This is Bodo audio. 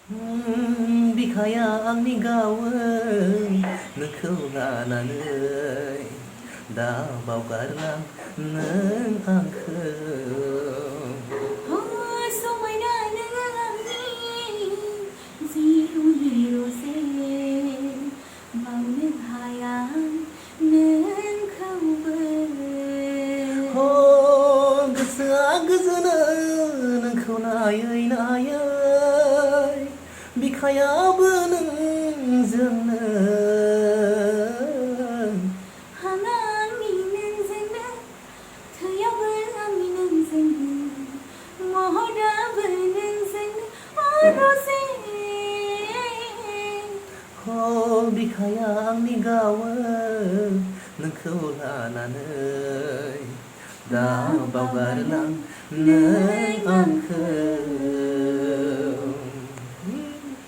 बिखाया आंनि गावै नोंखौ लानानै दा बावगारलां नों आंखौ समायना नोङो आंनि जिउनि बावनो हाया नोंखौबो हो गोसोआ गोजोनो नोंखौ नायै नायै बिखायाबो नोंजोंनो हाङा आंनि नोंजोंनो थैयाबो आंनि नोंजोंनो महराबो नोंजोंनो अरसे हो बिखाया आंनि गावै नोंखौ लानानै दा बावगारलां नों आंखौ